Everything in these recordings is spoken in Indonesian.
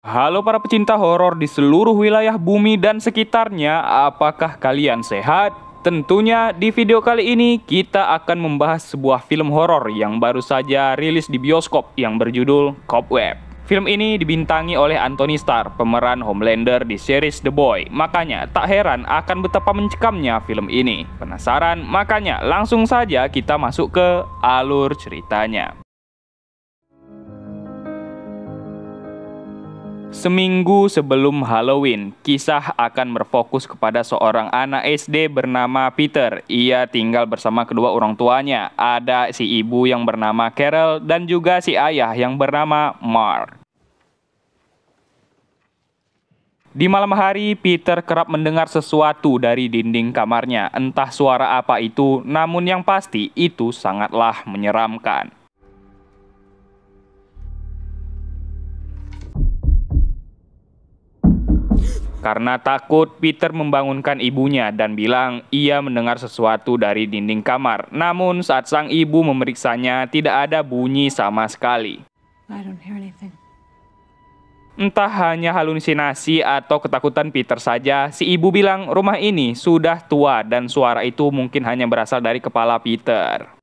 Halo para pecinta horor di seluruh wilayah bumi dan sekitarnya, apakah kalian sehat? Tentunya di video kali ini kita akan membahas sebuah film horor yang baru saja rilis di bioskop yang berjudul Cobweb. Film ini dibintangi oleh Anthony Starr, pemeran Homelander di series The Boy. Makanya tak heran akan betapa mencekamnya film ini. Penasaran? Makanya langsung saja kita masuk ke alur ceritanya. Seminggu sebelum Halloween, kisah akan berfokus kepada seorang anak SD bernama Peter. Ia tinggal bersama kedua orang tuanya. Ada si ibu yang bernama Carol dan juga si ayah yang bernama Mark. Di malam hari, Peter kerap mendengar sesuatu dari dinding kamarnya. Entah suara apa itu, namun yang pasti itu sangatlah menyeramkan. Karena takut, Peter membangunkan ibunya dan bilang ia mendengar sesuatu dari dinding kamar. Namun saat sang ibu memeriksanya, tidak ada bunyi sama sekali. Entah hanya halusinasi atau ketakutan Peter saja, si ibu bilang rumah ini sudah tua dan suara itu mungkin hanya berasal dari kepala Peter.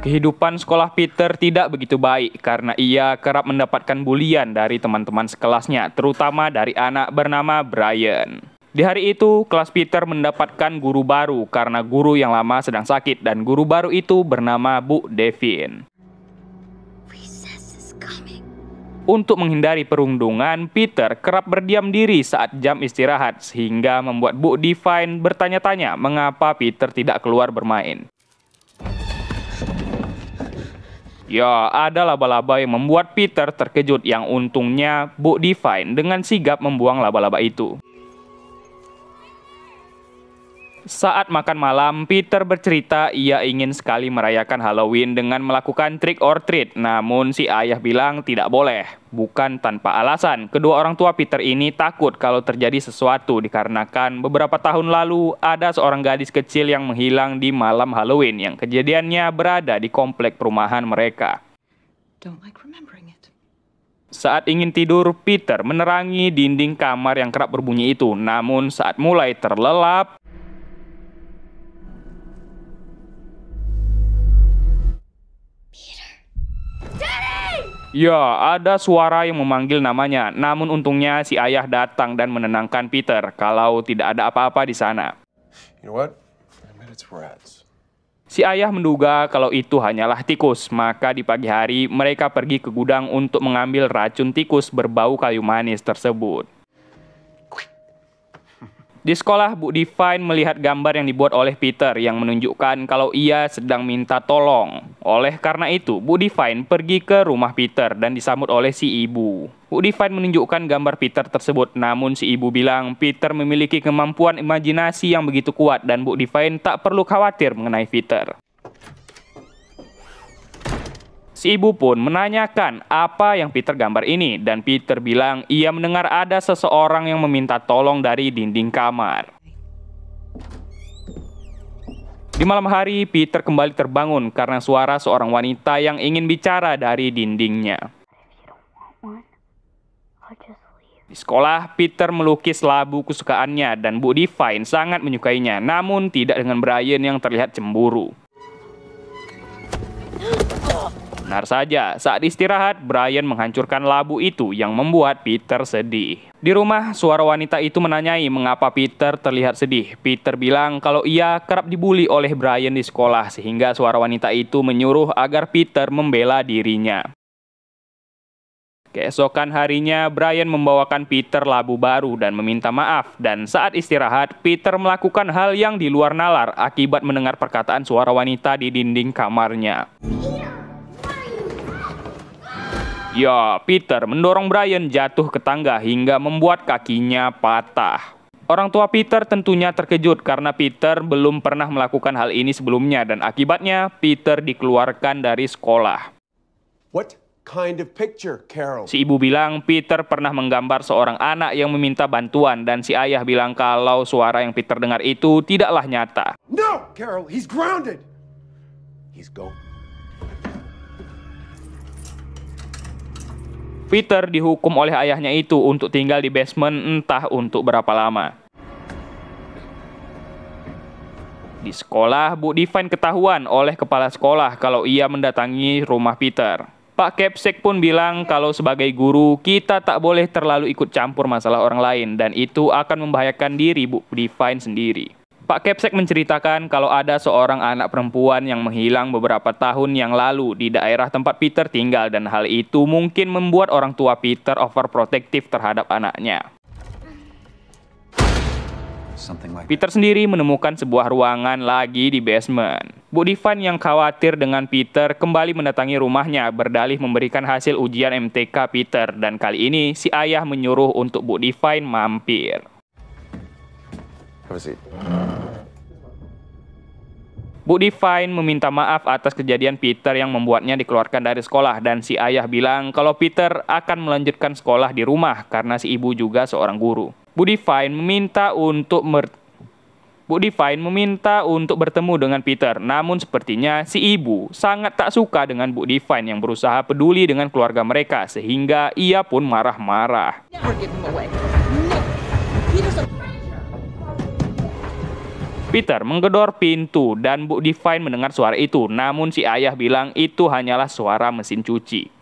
Kehidupan sekolah Peter tidak begitu baik karena ia kerap mendapatkan bulian dari teman-teman sekelasnya, terutama dari anak bernama Brian. Di hari itu, kelas Peter mendapatkan guru baru karena guru yang lama sedang sakit dan guru baru itu bernama Bu Devin. Untuk menghindari perundungan, Peter kerap berdiam diri saat jam istirahat sehingga membuat Bu Devin bertanya-tanya mengapa Peter tidak keluar bermain. Ya, ada laba-laba yang membuat Peter terkejut yang untungnya Bu Devin dengan sigap membuang laba-laba itu. Saat makan malam, Peter bercerita ia ingin sekali merayakan Halloween dengan melakukan trick or treat. Namun si ayah bilang tidak boleh. Bukan tanpa alasan, kedua orang tua Peter ini takut kalau terjadi sesuatu dikarenakan beberapa tahun lalu ada seorang gadis kecil yang menghilang di malam Halloween yang kejadiannya berada di komplek perumahan mereka. Saat ingin tidur, Peter menerangi dinding kamar yang kerap berbunyi itu. Namun saat mulai terlelap, ya, ada suara yang memanggil namanya. Namun untungnya si ayah datang dan menenangkan Peter kalau tidak ada apa-apa di sana. Si ayah menduga kalau itu hanyalah tikus. Maka di pagi hari mereka pergi ke gudang untuk mengambil racun tikus berbau kayu manis tersebut. Di sekolah, Bu Devin melihat gambar yang dibuat oleh Peter yang menunjukkan kalau ia sedang minta tolong. Oleh karena itu, Bu Devin pergi ke rumah Peter dan disambut oleh si ibu. Bu Devin menunjukkan gambar Peter tersebut, namun si ibu bilang Peter memiliki kemampuan imajinasi yang begitu kuat dan Bu Devin tak perlu khawatir mengenai Peter. Si ibu pun menanyakan apa yang Peter gambar ini dan Peter bilang ia mendengar ada seseorang yang meminta tolong dari dinding kamar. Di malam hari, Peter kembali terbangun karena suara seorang wanita yang ingin bicara dari dindingnya. Di sekolah, Peter melukis labu kesukaannya dan Bu Devin sangat menyukainya, namun tidak dengan Brian yang terlihat cemburu. Benar saja, saat istirahat, Brian menghancurkan labu itu yang membuat Peter sedih. Di rumah, suara wanita itu menanyai mengapa Peter terlihat sedih. Peter bilang kalau ia kerap dibully oleh Brian di sekolah, sehingga suara wanita itu menyuruh agar Peter membela dirinya. Keesokan harinya, Brian membawakan Peter labu baru dan meminta maaf. Dan saat istirahat, Peter melakukan hal yang di luar nalar akibat mendengar perkataan suara wanita di dinding kamarnya. Ya, Peter mendorong Brian jatuh ke tangga hingga membuat kakinya patah. Orang tua Peter tentunya terkejut karena Peter belum pernah melakukan hal ini sebelumnya dan akibatnya Peter dikeluarkan dari sekolah. What kind of picture, Carol? Si ibu bilang Peter pernah menggambar seorang anak yang meminta bantuan dan si ayah bilang kalau suara yang Peter dengar itu tidaklah nyata. No, Carol, he's grounded. He's gone. Peter dihukum oleh ayahnya itu untuk tinggal di basement entah untuk berapa lama. Di sekolah, Bu Divine ketahuan oleh kepala sekolah kalau ia mendatangi rumah Peter. Pak Capsek pun bilang kalau sebagai guru, kita tak boleh terlalu ikut campur masalah orang lain dan itu akan membahayakan diri Bu Divine sendiri. Pak Capsek menceritakan kalau ada seorang anak perempuan yang menghilang beberapa tahun yang lalu di daerah tempat Peter tinggal dan hal itu mungkin membuat orang tua Peter overprotective terhadap anaknya. Peter sendiri menemukan sebuah ruangan lagi di basement. Bu Divine yang khawatir dengan Peter kembali mendatangi rumahnya berdalih memberikan hasil ujian MTK Peter dan kali ini si ayah menyuruh untuk Bu Divine mampir. Bu Divine meminta maaf atas kejadian Peter yang membuatnya dikeluarkan dari sekolah dan si ayah bilang kalau Peter akan melanjutkan sekolah di rumah karena si ibu juga seorang guru. Bu Divine meminta untuk bertemu dengan Peter, namun sepertinya si ibu sangat tak suka dengan Bu Divine yang berusaha peduli dengan keluarga mereka sehingga ia pun marah-marah. Peter menggedor pintu dan Bu Divine mendengar suara itu, namun si ayah bilang itu hanyalah suara mesin cuci.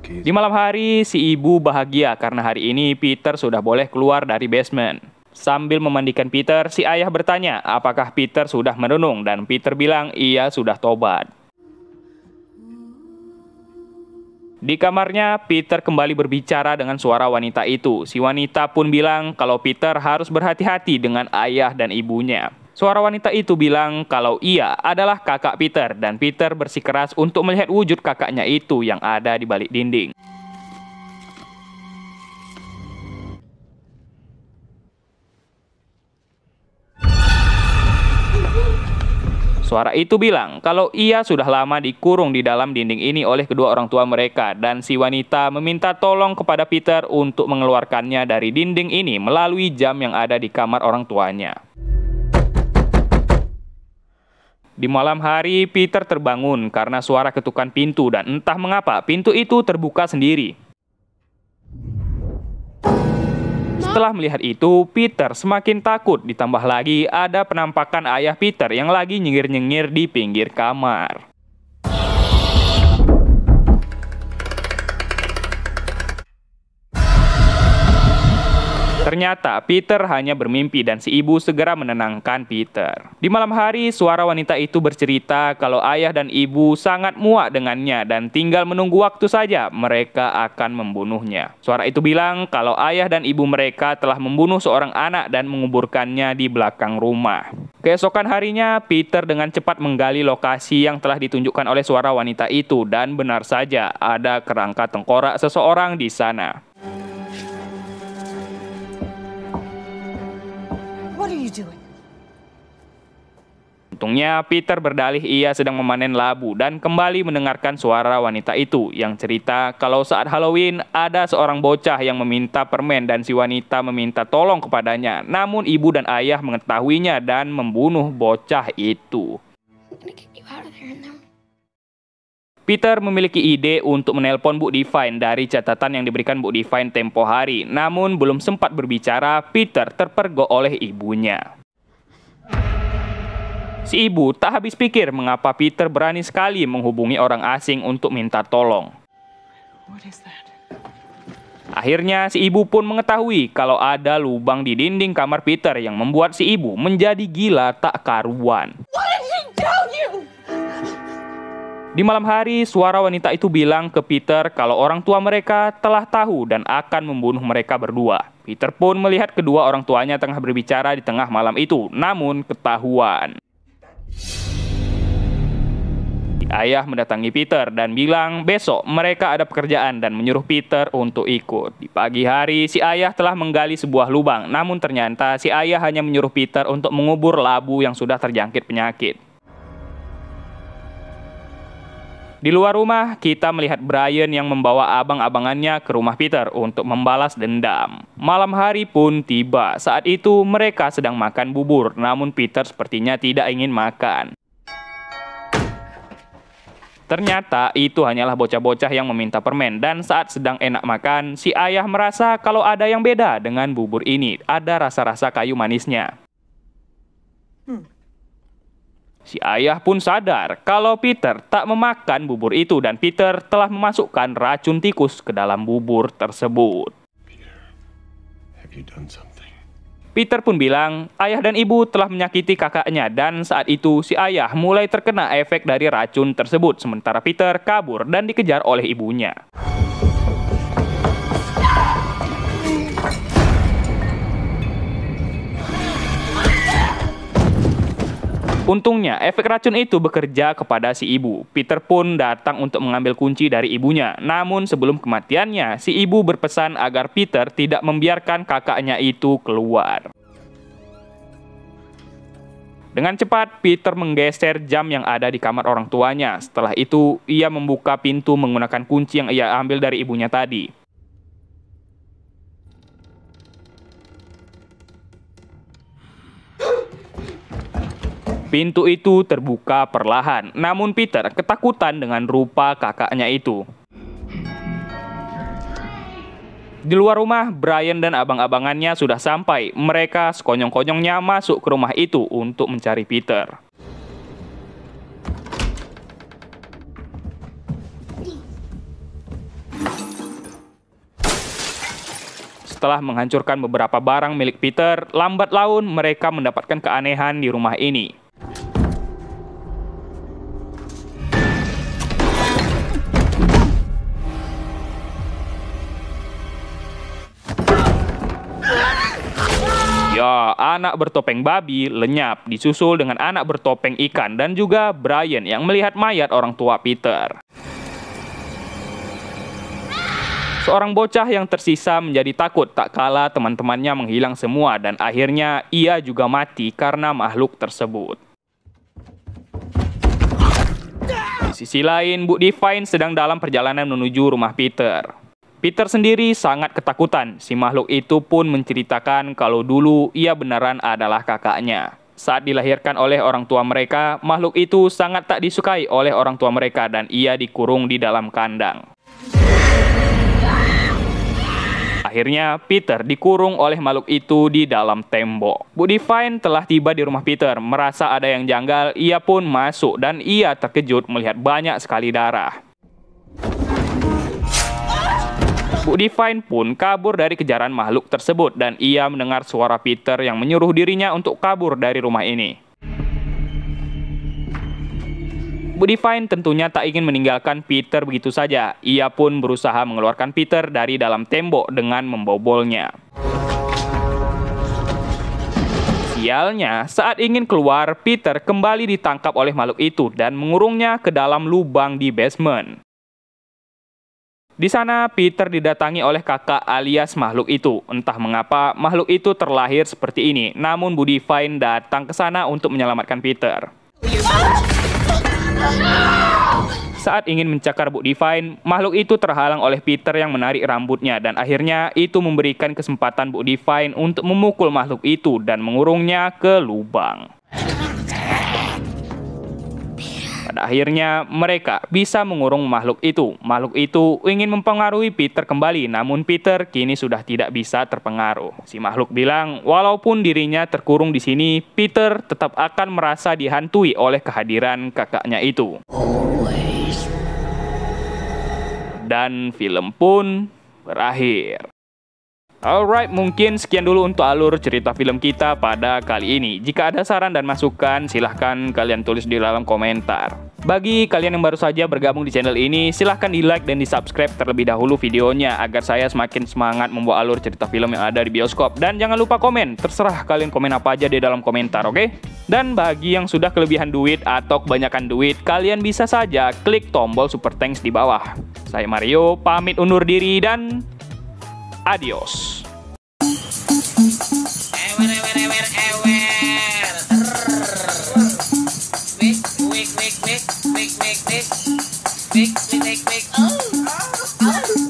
Di malam hari, si ibu bahagia karena hari ini Peter sudah boleh keluar dari basement. Sambil memandikan Peter, si ayah bertanya apakah Peter sudah merenung dan Peter bilang ia sudah tobat. Di kamarnya, Peter kembali berbicara dengan suara wanita itu. Si wanita pun bilang kalau Peter harus berhati-hati dengan ayah dan ibunya. Suara wanita itu bilang kalau ia adalah kakak Peter dan Peter bersikeras untuk melihat wujud kakaknya itu yang ada di balik dinding. Suara itu bilang kalau ia sudah lama dikurung di dalam dinding ini oleh kedua orang tua mereka dan si wanita meminta tolong kepada Peter untuk mengeluarkannya dari dinding ini melalui jam yang ada di kamar orang tuanya. Di malam hari, Peter terbangun karena suara ketukan pintu dan entah mengapa pintu itu terbuka sendiri. Setelah melihat itu, Peter semakin takut, ditambah lagi ada penampakan ayah Peter yang lagi nyengir-nyengir di pinggir kamar. Ternyata Peter hanya bermimpi dan si ibu segera menenangkan Peter. Di malam hari, suara wanita itu bercerita kalau ayah dan ibu sangat muak dengannya dan tinggal menunggu waktu saja mereka akan membunuhnya. Suara itu bilang kalau ayah dan ibu mereka telah membunuh seorang anak dan menguburkannya di belakang rumah. Keesokan harinya, Peter dengan cepat menggali lokasi yang telah ditunjukkan oleh suara wanita itu dan benar saja ada kerangka tengkorak seseorang di sana. What are you doing? Untungnya Peter berdalih ia sedang memanen labu dan kembali mendengarkan suara wanita itu yang cerita kalau saat Halloween ada seorang bocah yang meminta permen dan si wanita meminta tolong kepadanya. Namun ibu dan ayah mengetahuinya dan membunuh bocah itu. Peter memiliki ide untuk menelpon Bu Divine dari catatan yang diberikan Bu Divine tempo hari. Namun belum sempat berbicara, Peter terpergok oleh ibunya. Si ibu tak habis pikir mengapa Peter berani sekali menghubungi orang asing untuk minta tolong. Akhirnya si ibu pun mengetahui kalau ada lubang di dinding kamar Peter yang membuat si ibu menjadi gila tak karuan. Di malam hari, suara wanita itu bilang ke Peter kalau orang tua mereka telah tahu dan akan membunuh mereka berdua. Peter pun melihat kedua orang tuanya tengah berbicara di tengah malam itu, namun ketahuan. Ayah mendatangi Peter dan bilang besok mereka ada pekerjaan dan menyuruh Peter untuk ikut. Di pagi hari, si ayah telah menggali sebuah lubang, namun ternyata si ayah hanya menyuruh Peter untuk mengubur labu yang sudah terjangkit penyakit. Di luar rumah, kita melihat Brian yang membawa abang-abangannya ke rumah Peter untuk membalas dendam. Malam hari pun tiba. Saat itu mereka sedang makan bubur, namun Peter sepertinya tidak ingin makan. Ternyata itu hanyalah bocah-bocah yang meminta permen, dan saat sedang enak makan, si ayah merasa kalau ada yang beda dengan bubur ini, ada rasa-rasa kayu manisnya. Si ayah pun sadar kalau Peter tak memakan bubur itu dan Peter telah memasukkan racun tikus ke dalam bubur tersebut. Have you done something? Peter pun bilang, ayah dan ibu telah menyakiti kakaknya dan saat itu si ayah mulai terkena efek dari racun tersebut sementara Peter kabur dan dikejar oleh ibunya. Untungnya, efek racun itu bekerja kepada si ibu. Peter pun datang untuk mengambil kunci dari ibunya. Namun sebelum kematiannya, si ibu berpesan agar Peter tidak membiarkan kakaknya itu keluar. Dengan cepat, Peter menggeser jam yang ada di kamar orang tuanya. Setelah itu, ia membuka pintu menggunakan kunci yang ia ambil dari ibunya tadi. Pintu itu terbuka perlahan, namun Peter ketakutan dengan rupa kakaknya itu. Di luar rumah, Brian dan abang-abangannya sudah sampai. Mereka sekonyong-konyongnya masuk ke rumah itu untuk mencari Peter. Setelah menghancurkan beberapa barang milik Peter, lambat laun mereka mendapatkan keanehan di rumah ini. Ya, anak bertopeng babi lenyap, disusul dengan anak bertopeng ikan dan juga Brian yang melihat mayat orang tua Peter. Seorang bocah yang tersisa menjadi takut tak kala teman-temannya menghilang semua dan akhirnya ia juga mati karena makhluk tersebut. Di sisi lain, Bu Divine sedang dalam perjalanan menuju rumah Peter. Peter sendiri sangat ketakutan. Si makhluk itu pun menceritakan kalau dulu ia beneran adalah kakaknya. Saat dilahirkan oleh orang tua mereka, makhluk itu sangat tak disukai oleh orang tua mereka dan ia dikurung di dalam kandang. Akhirnya, Peter dikurung oleh makhluk itu di dalam tembok. Bu Divine telah tiba di rumah Peter, merasa ada yang janggal, ia pun masuk dan ia terkejut melihat banyak sekali darah. Bu Divine pun kabur dari kejaran makhluk tersebut dan ia mendengar suara Peter yang menyuruh dirinya untuk kabur dari rumah ini. Bu Divine tentunya tak ingin meninggalkan Peter begitu saja. Ia pun berusaha mengeluarkan Peter dari dalam tembok dengan membobolnya. Sialnya, saat ingin keluar, Peter kembali ditangkap oleh makhluk itu dan mengurungnya ke dalam lubang di basement. Di sana, Peter didatangi oleh kakak alias makhluk itu. Entah mengapa makhluk itu terlahir seperti ini, namun Bu Divine datang ke sana untuk menyelamatkan Peter. Saat ingin mencakar Bu Divine, makhluk itu terhalang oleh Peter yang menarik rambutnya dan akhirnya itu memberikan kesempatan Bu Divine untuk memukul makhluk itu dan mengurungnya ke lubang. Pada akhirnya, mereka bisa mengurung makhluk itu. Makhluk itu ingin mempengaruhi Peter kembali, namun Peter kini sudah tidak bisa terpengaruh. Si makhluk bilang, walaupun dirinya terkurung di sini, Peter tetap akan merasa dihantui oleh kehadiran kakaknya itu. Dan film pun berakhir. Alright, mungkin sekian dulu untuk alur cerita film kita pada kali ini. Jika ada saran dan masukan, silahkan kalian tulis di dalam komentar. Bagi kalian yang baru saja bergabung di channel ini, silahkan di like dan di subscribe terlebih dahulu videonya agar saya semakin semangat membuat alur cerita film yang ada di bioskop. Dan jangan lupa komen, terserah kalian komen apa aja di dalam komentar, oke? Dan bagi yang sudah kelebihan duit atau kebanyakan duit, kalian bisa saja klik tombol super thanks di bawah. Saya Mario, pamit undur diri dan adios. Wik. Oh.